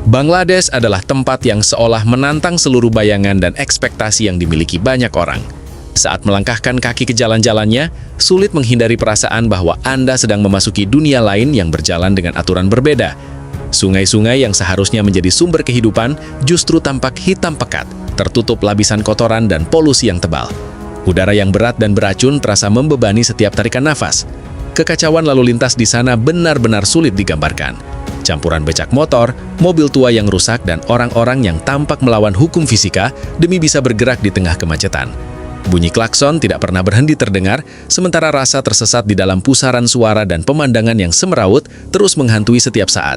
Bangladesh adalah tempat yang seolah menantang seluruh bayangan dan ekspektasi yang dimiliki banyak orang. Saat melangkahkan kaki ke jalan-jalannya, sulit menghindari perasaan bahwa Anda sedang memasuki dunia lain yang berjalan dengan aturan berbeda. Sungai-sungai yang seharusnya menjadi sumber kehidupan justru tampak hitam pekat, tertutup lapisan kotoran dan polusi yang tebal. Udara yang berat dan beracun terasa membebani setiap tarikan nafas. Kekacauan lalu lintas di sana benar-benar sulit digambarkan. Campuran becak motor, mobil tua yang rusak, dan orang-orang yang tampak melawan hukum fisika demi bisa bergerak di tengah kemacetan. Bunyi klakson tidak pernah berhenti terdengar, sementara rasa tersesat di dalam pusaran suara dan pemandangan yang semeraut terus menghantui setiap saat.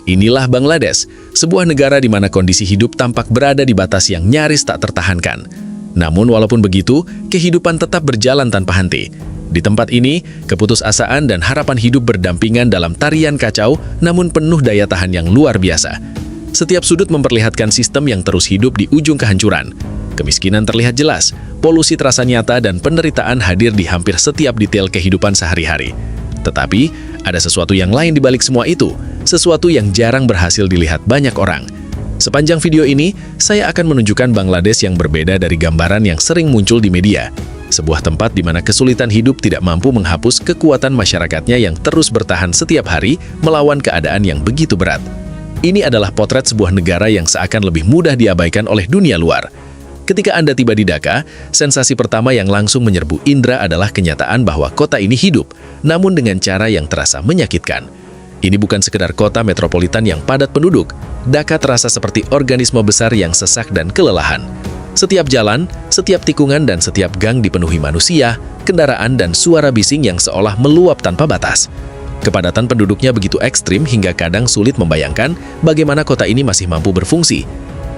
Inilah Bangladesh, sebuah negara di mana kondisi hidup tampak berada di batas yang nyaris tak tertahankan. Namun walaupun begitu, kehidupan tetap berjalan tanpa henti. Di tempat ini, keputusasaan dan harapan hidup berdampingan dalam tarian kacau, namun penuh daya tahan yang luar biasa. Setiap sudut memperlihatkan sistem yang terus hidup di ujung kehancuran. Kemiskinan terlihat jelas, polusi terasa nyata, dan penderitaan hadir di hampir setiap detail kehidupan sehari-hari. Tetapi, ada sesuatu yang lain di balik semua itu, sesuatu yang jarang berhasil dilihat banyak orang. Sepanjang video ini, saya akan menunjukkan Bangladesh yang berbeda dari gambaran yang sering muncul di media. Sebuah tempat di mana kesulitan hidup tidak mampu menghapus kekuatan masyarakatnya yang terus bertahan setiap hari melawan keadaan yang begitu berat. Ini adalah potret sebuah negara yang seakan lebih mudah diabaikan oleh dunia luar. Ketika Anda tiba di Dhaka, sensasi pertama yang langsung menyerbu indera adalah kenyataan bahwa kota ini hidup, namun dengan cara yang terasa menyakitkan. Ini bukan sekedar kota metropolitan yang padat penduduk. Dhaka terasa seperti organisme besar yang sesak dan kelelahan. Setiap jalan, setiap tikungan, dan setiap gang dipenuhi manusia, kendaraan, dan suara bising yang seolah meluap tanpa batas. Kepadatan penduduknya begitu ekstrim hingga kadang sulit membayangkan bagaimana kota ini masih mampu berfungsi.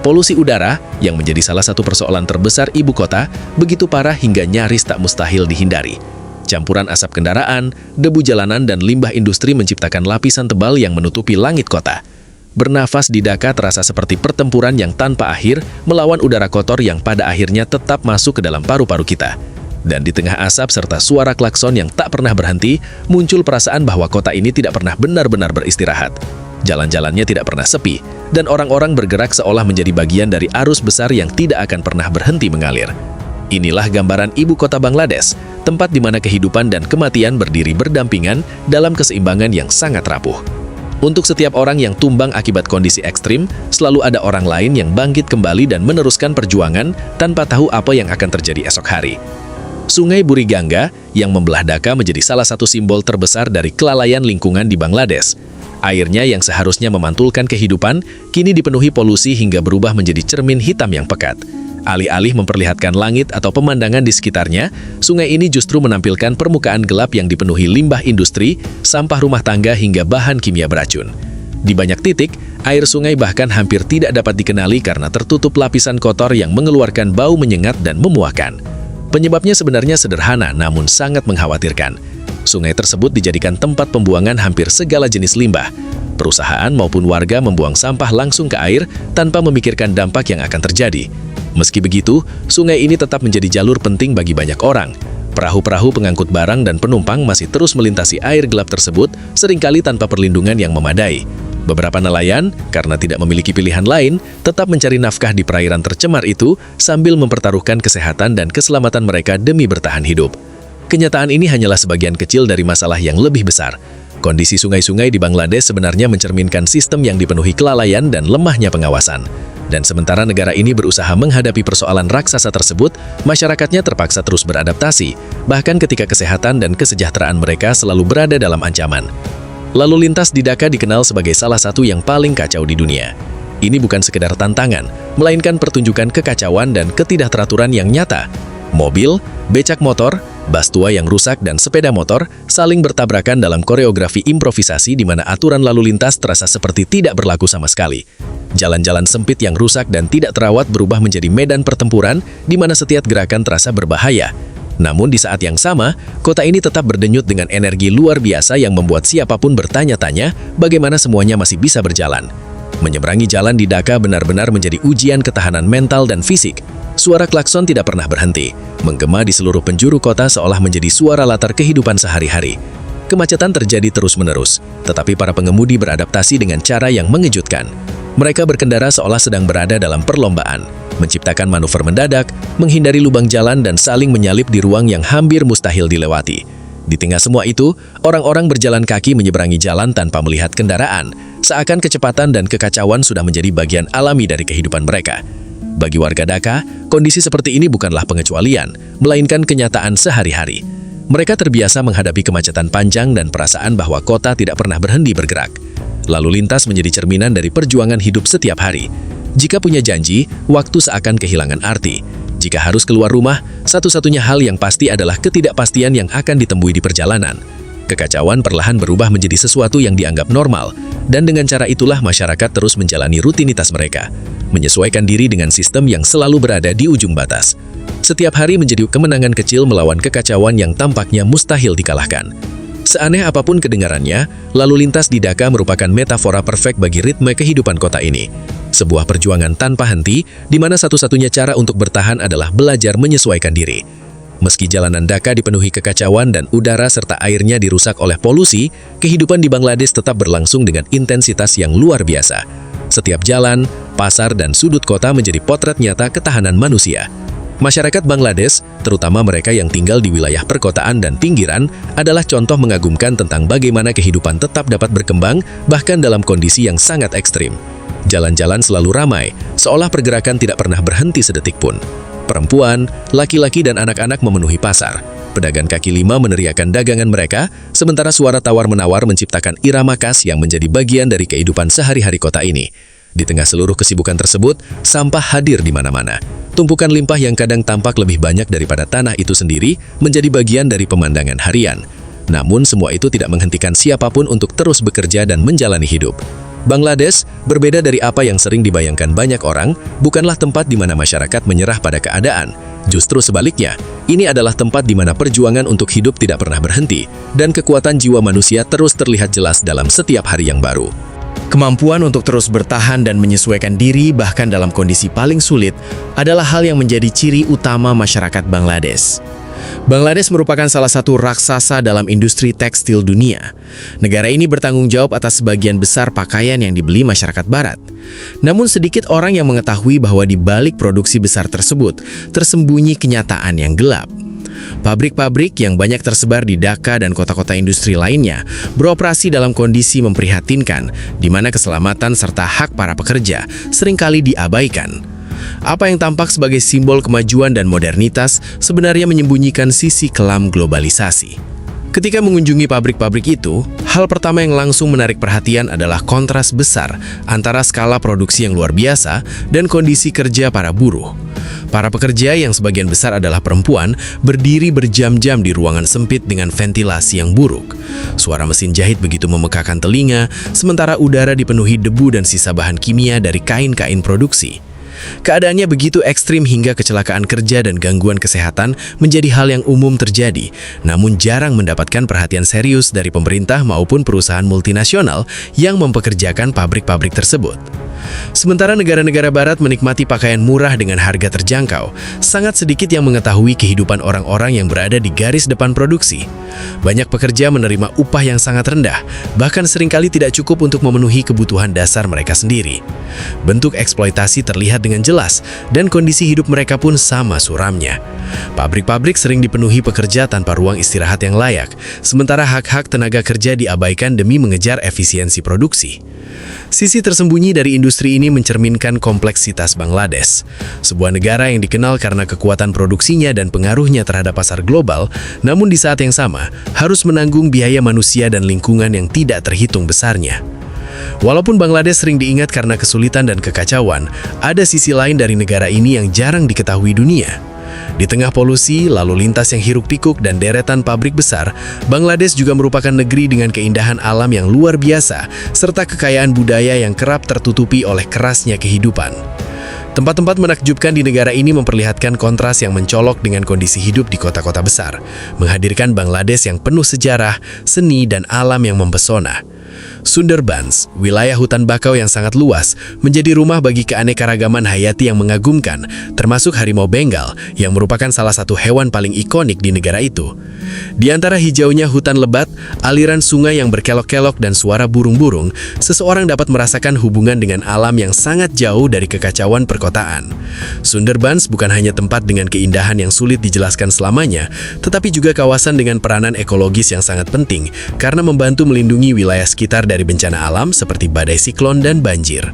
Polusi udara, yang menjadi salah satu persoalan terbesar ibu kota, begitu parah hingga nyaris tak mustahil dihindari. Campuran asap kendaraan, debu jalanan, dan limbah industri menciptakan lapisan tebal yang menutupi langit kota. Bernafas di Dhaka terasa seperti pertempuran yang tanpa akhir melawan udara kotor yang pada akhirnya tetap masuk ke dalam paru-paru kita. Dan di tengah asap serta suara klakson yang tak pernah berhenti, muncul perasaan bahwa kota ini tidak pernah benar-benar beristirahat. Jalan-jalannya tidak pernah sepi, dan orang-orang bergerak seolah menjadi bagian dari arus besar yang tidak akan pernah berhenti mengalir. Inilah gambaran ibu kota Bangladesh, tempat di mana kehidupan dan kematian berdiri berdampingan dalam keseimbangan yang sangat rapuh. Untuk setiap orang yang tumbang akibat kondisi ekstrim, selalu ada orang lain yang bangkit kembali dan meneruskan perjuangan tanpa tahu apa yang akan terjadi esok hari. Sungai Buriganga yang membelah Dhaka menjadi salah satu simbol terbesar dari kelalaian lingkungan di Bangladesh. Airnya yang seharusnya memantulkan kehidupan, kini dipenuhi polusi hingga berubah menjadi cermin hitam yang pekat. Alih-alih memperlihatkan langit atau pemandangan di sekitarnya, sungai ini justru menampilkan permukaan gelap yang dipenuhi limbah industri, sampah rumah tangga, hingga bahan kimia beracun. Di banyak titik, air sungai bahkan hampir tidak dapat dikenali karena tertutup lapisan kotor yang mengeluarkan bau menyengat dan memuakkan. Penyebabnya sebenarnya sederhana namun sangat mengkhawatirkan. Sungai tersebut dijadikan tempat pembuangan hampir segala jenis limbah. Perusahaan maupun warga membuang sampah langsung ke air tanpa memikirkan dampak yang akan terjadi. Meski begitu, sungai ini tetap menjadi jalur penting bagi banyak orang. Perahu-perahu pengangkut barang dan penumpang masih terus melintasi air gelap tersebut, seringkali tanpa perlindungan yang memadai. Beberapa nelayan, karena tidak memiliki pilihan lain, tetap mencari nafkah di perairan tercemar itu sambil mempertaruhkan kesehatan dan keselamatan mereka demi bertahan hidup. Kenyataan ini hanyalah sebagian kecil dari masalah yang lebih besar. Kondisi sungai-sungai di Bangladesh sebenarnya mencerminkan sistem yang dipenuhi kelalaian dan lemahnya pengawasan. Dan sementara negara ini berusaha menghadapi persoalan raksasa tersebut, masyarakatnya terpaksa terus beradaptasi, bahkan ketika kesehatan dan kesejahteraan mereka selalu berada dalam ancaman. Lalu lintas di Dhaka dikenal sebagai salah satu yang paling kacau di dunia. Ini bukan sekedar tantangan, melainkan pertunjukan kekacauan dan ketidakteraturan yang nyata. Mobil, becak motor, bas tua yang rusak, dan sepeda motor saling bertabrakan dalam koreografi improvisasi di mana aturan lalu lintas terasa seperti tidak berlaku sama sekali. Jalan-jalan sempit yang rusak dan tidak terawat berubah menjadi medan pertempuran di mana setiap gerakan terasa berbahaya. Namun di saat yang sama, kota ini tetap berdenyut dengan energi luar biasa yang membuat siapapun bertanya-tanya bagaimana semuanya masih bisa berjalan. Menyeberangi jalan di Dhaka benar-benar menjadi ujian ketahanan mental dan fisik. Suara klakson tidak pernah berhenti, menggema di seluruh penjuru kota seolah menjadi suara latar kehidupan sehari-hari. Kemacetan terjadi terus-menerus, tetapi para pengemudi beradaptasi dengan cara yang mengejutkan. Mereka berkendara seolah sedang berada dalam perlombaan, menciptakan manuver mendadak, menghindari lubang jalan dan saling menyalip di ruang yang hampir mustahil dilewati. Di tengah semua itu, orang-orang berjalan kaki menyeberangi jalan tanpa melihat kendaraan, seakan kecepatan dan kekacauan sudah menjadi bagian alami dari kehidupan mereka. Bagi warga Dhaka, kondisi seperti ini bukanlah pengecualian, melainkan kenyataan sehari-hari. Mereka terbiasa menghadapi kemacetan panjang dan perasaan bahwa kota tidak pernah berhenti bergerak. Lalu lintas menjadi cerminan dari perjuangan hidup setiap hari. Jika punya janji, waktu seakan kehilangan arti. Jika harus keluar rumah, satu-satunya hal yang pasti adalah ketidakpastian yang akan ditemui di perjalanan. Kekacauan perlahan berubah menjadi sesuatu yang dianggap normal, dan dengan cara itulah masyarakat terus menjalani rutinitas mereka, menyesuaikan diri dengan sistem yang selalu berada di ujung batas. Setiap hari menjadi kemenangan kecil melawan kekacauan yang tampaknya mustahil dikalahkan. Seaneh apapun kedengarannya, lalu lintas di Dhaka merupakan metafora perfect bagi ritme kehidupan kota ini. Sebuah perjuangan tanpa henti, di mana satu-satunya cara untuk bertahan adalah belajar menyesuaikan diri. Meski jalanan Dhaka dipenuhi kekacauan dan udara serta airnya dirusak oleh polusi, kehidupan di Bangladesh tetap berlangsung dengan intensitas yang luar biasa. Setiap jalan, pasar, dan sudut kota menjadi potret nyata ketahanan manusia. Masyarakat Bangladesh, terutama mereka yang tinggal di wilayah perkotaan dan pinggiran, adalah contoh mengagumkan tentang bagaimana kehidupan tetap dapat berkembang bahkan dalam kondisi yang sangat ekstrim. Jalan-jalan selalu ramai, seolah pergerakan tidak pernah berhenti sedetik pun. Perempuan, laki-laki, dan anak-anak memenuhi pasar. Pedagang kaki lima meneriakan dagangan mereka, sementara suara tawar-menawar menciptakan irama khas yang menjadi bagian dari kehidupan sehari-hari kota ini. Di tengah seluruh kesibukan tersebut, sampah hadir di mana-mana. Tumpukan limpah yang kadang tampak lebih banyak daripada tanah itu sendiri menjadi bagian dari pemandangan harian. Namun semua itu tidak menghentikan siapapun untuk terus bekerja dan menjalani hidup. Bangladesh, berbeda dari apa yang sering dibayangkan banyak orang, bukanlah tempat di mana masyarakat menyerah pada keadaan. Justru sebaliknya, ini adalah tempat di mana perjuangan untuk hidup tidak pernah berhenti, dan kekuatan jiwa manusia terus terlihat jelas dalam setiap hari yang baru. Kemampuan untuk terus bertahan dan menyesuaikan diri bahkan dalam kondisi paling sulit adalah hal yang menjadi ciri utama masyarakat Bangladesh. Bangladesh merupakan salah satu raksasa dalam industri tekstil dunia. Negara ini bertanggung jawab atas sebagian besar pakaian yang dibeli masyarakat barat. Namun sedikit orang yang mengetahui bahwa di balik produksi besar tersebut tersembunyi kenyataan yang gelap. Pabrik-pabrik yang banyak tersebar di Dhaka dan kota-kota industri lainnya beroperasi dalam kondisi memprihatinkan, di mana keselamatan serta hak para pekerja seringkali diabaikan. Apa yang tampak sebagai simbol kemajuan dan modernitas sebenarnya menyembunyikan sisi kelam globalisasi. Ketika mengunjungi pabrik-pabrik itu, hal pertama yang langsung menarik perhatian adalah kontras besar antara skala produksi yang luar biasa dan kondisi kerja para buruh. Para pekerja yang sebagian besar adalah perempuan berdiri berjam-jam di ruangan sempit dengan ventilasi yang buruk. Suara mesin jahit begitu memekakan telinga, sementara udara dipenuhi debu dan sisa bahan kimia dari kain-kain produksi. Keadaannya begitu ekstrim hingga kecelakaan kerja dan gangguan kesehatan menjadi hal yang umum terjadi, namun jarang mendapatkan perhatian serius dari pemerintah maupun perusahaan multinasional yang mempekerjakan pabrik-pabrik tersebut. Sementara negara-negara barat menikmati pakaian murah dengan harga terjangkau, sangat sedikit yang mengetahui kehidupan orang-orang yang berada di garis depan produksi. Banyak pekerja menerima upah yang sangat rendah, bahkan seringkali tidak cukup untuk memenuhi kebutuhan dasar mereka sendiri. Bentuk eksploitasi terlihat dengan jelas, dan kondisi hidup mereka pun sama suramnya. Pabrik-pabrik sering dipenuhi pekerja tanpa ruang istirahat yang layak, sementara hak-hak tenaga kerja diabaikan demi mengejar efisiensi produksi. Sisi tersembunyi dari industri ini mencerminkan kompleksitas Bangladesh, sebuah negara yang dikenal karena kekuatan produksinya dan pengaruhnya terhadap pasar global, namun di saat yang sama harus menanggung biaya manusia dan lingkungan yang tidak terhitung besarnya. Walaupun Bangladesh sering diingat karena kesulitan dan kekacauan, ada sisi lain dari negara ini yang jarang diketahui dunia. Di tengah polusi, lalu lintas yang hiruk-pikuk, dan deretan pabrik besar, Bangladesh juga merupakan negeri dengan keindahan alam yang luar biasa, serta kekayaan budaya yang kerap tertutupi oleh kerasnya kehidupan. Tempat-tempat menakjubkan di negara ini memperlihatkan kontras yang mencolok dengan kondisi hidup di kota-kota besar, menghadirkan Bangladesh yang penuh sejarah, seni, dan alam yang mempesona. Sundarbans, wilayah hutan bakau yang sangat luas, menjadi rumah bagi keanekaragaman hayati yang mengagumkan, termasuk harimau Bengal yang merupakan salah satu hewan paling ikonik di negara itu. Di antara hijaunya hutan lebat, aliran sungai yang berkelok-kelok dan suara burung-burung, seseorang dapat merasakan hubungan dengan alam yang sangat jauh dari kekacauan perkotaan. Sundarbans bukan hanya tempat dengan keindahan yang sulit dijelaskan selamanya, tetapi juga kawasan dengan peranan ekologis yang sangat penting karena membantu melindungi wilayah sekitar dari bencana alam seperti badai siklon dan banjir.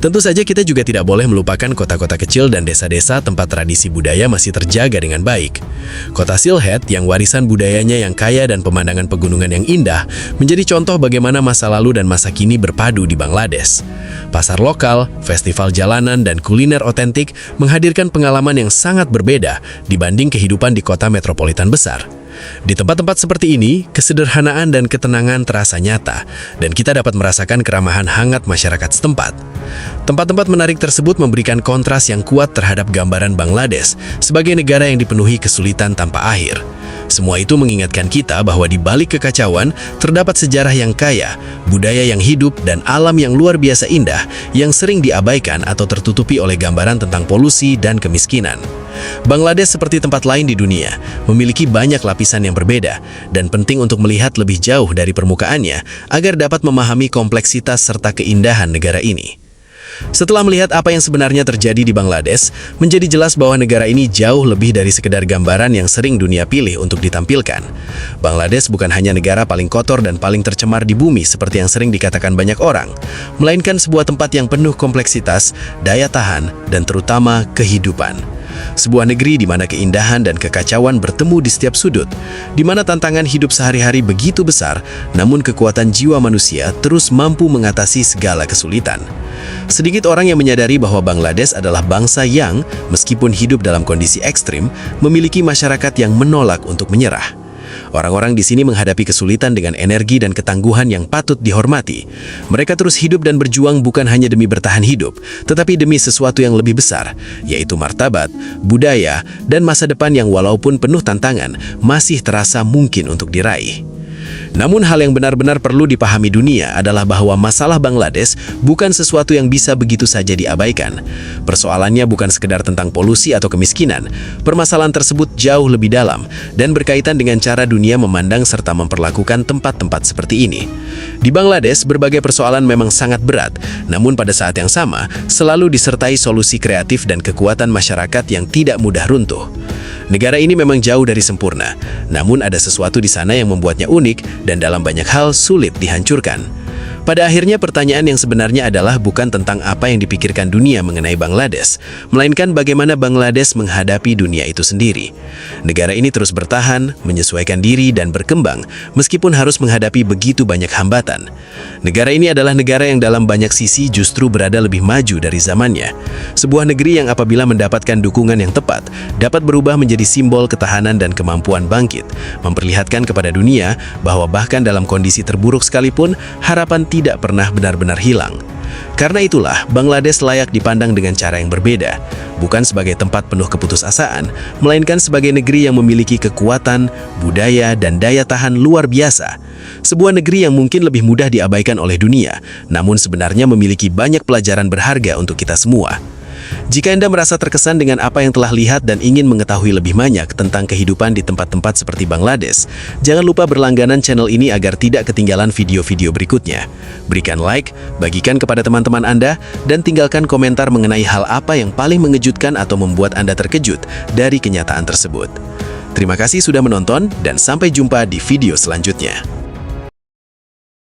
Tentu saja kita juga tidak boleh melupakan kota-kota kecil dan desa-desa tempat tradisi budaya masih terjaga dengan baik. Kota Sylhet yang warisan budayanya yang kaya dan pemandangan pegunungan yang indah menjadi contoh bagaimana masa lalu dan masa kini berpadu di Bangladesh. Pasar lokal, festival jalanan, dan kuliner otentik menghadirkan pengalaman yang sangat berbeda dibanding kehidupan di kota metropolitan besar. Di tempat-tempat seperti ini, kesederhanaan dan ketenangan terasa nyata, dan kita dapat merasakan keramahan hangat masyarakat setempat. Tempat-tempat menarik tersebut memberikan kontras yang kuat terhadap gambaran Bangladesh sebagai negara yang dipenuhi kesulitan tanpa akhir. Semua itu mengingatkan kita bahwa di balik kekacauan terdapat sejarah yang kaya, budaya yang hidup, dan alam yang luar biasa indah yang sering diabaikan atau tertutupi oleh gambaran tentang polusi dan kemiskinan. Bangladesh seperti tempat lain di dunia, memiliki banyak lapisan yang berbeda dan penting untuk melihat lebih jauh dari permukaannya agar dapat memahami kompleksitas serta keindahan negara ini. Setelah melihat apa yang sebenarnya terjadi di Bangladesh, menjadi jelas bahwa negara ini jauh lebih dari sekedar gambaran yang sering dunia pilih untuk ditampilkan. Bangladesh bukan hanya negara paling kotor dan paling tercemar di bumi seperti yang sering dikatakan banyak orang, melainkan sebuah tempat yang penuh kompleksitas, daya tahan, dan terutama kehidupan. Sebuah negeri di mana keindahan dan kekacauan bertemu di setiap sudut, di mana tantangan hidup sehari-hari begitu besar, namun kekuatan jiwa manusia terus mampu mengatasi segala kesulitan. Sedikit orang yang menyadari bahwa Bangladesh adalah bangsa yang, meskipun hidup dalam kondisi ekstrim, memiliki masyarakat yang menolak untuk menyerah. Orang-orang di sini menghadapi kesulitan dengan energi dan ketangguhan yang patut dihormati. Mereka terus hidup dan berjuang bukan hanya demi bertahan hidup, tetapi demi sesuatu yang lebih besar, yaitu martabat, budaya, dan masa depan yang walaupun penuh tantangan, masih terasa mungkin untuk diraih. Namun hal yang benar-benar perlu dipahami dunia adalah bahwa masalah Bangladesh bukan sesuatu yang bisa begitu saja diabaikan. Persoalannya bukan sekedar tentang polusi atau kemiskinan. Permasalahan tersebut jauh lebih dalam dan berkaitan dengan cara dunia memandang serta memperlakukan tempat-tempat seperti ini. Di Bangladesh, berbagai persoalan memang sangat berat, namun pada saat yang sama selalu disertai solusi kreatif dan kekuatan masyarakat yang tidak mudah runtuh. Negara ini memang jauh dari sempurna, namun ada sesuatu di sana yang membuatnya unik dan dalam banyak hal sulit dihancurkan. Pada akhirnya pertanyaan yang sebenarnya adalah bukan tentang apa yang dipikirkan dunia mengenai Bangladesh, melainkan bagaimana Bangladesh menghadapi dunia itu sendiri. Negara ini terus bertahan, menyesuaikan diri, dan berkembang, meskipun harus menghadapi begitu banyak hambatan. Negara ini adalah negara yang dalam banyak sisi justru berada lebih maju dari zamannya. Sebuah negeri yang apabila mendapatkan dukungan yang tepat, dapat berubah menjadi simbol ketahanan dan kemampuan bangkit, memperlihatkan kepada dunia bahwa bahkan dalam kondisi terburuk sekalipun, harapan tidak pernah benar-benar hilang. Karena itulah, Bangladesh layak dipandang dengan cara yang berbeda, bukan sebagai tempat penuh keputusasaan, melainkan sebagai negeri yang memiliki kekuatan, budaya, dan daya tahan luar biasa. Sebuah negeri yang mungkin lebih mudah diabaikan oleh dunia, namun sebenarnya memiliki banyak pelajaran berharga untuk kita semua. Jika Anda merasa terkesan dengan apa yang telah lihat dan ingin mengetahui lebih banyak tentang kehidupan di tempat-tempat seperti Bangladesh, jangan lupa berlangganan channel ini agar tidak ketinggalan video-video berikutnya. Berikan like, bagikan kepada teman-teman Anda, dan tinggalkan komentar mengenai hal apa yang paling mengejutkan atau membuat Anda terkejut dari kenyataan tersebut. Terima kasih sudah menonton, dan sampai jumpa di video selanjutnya.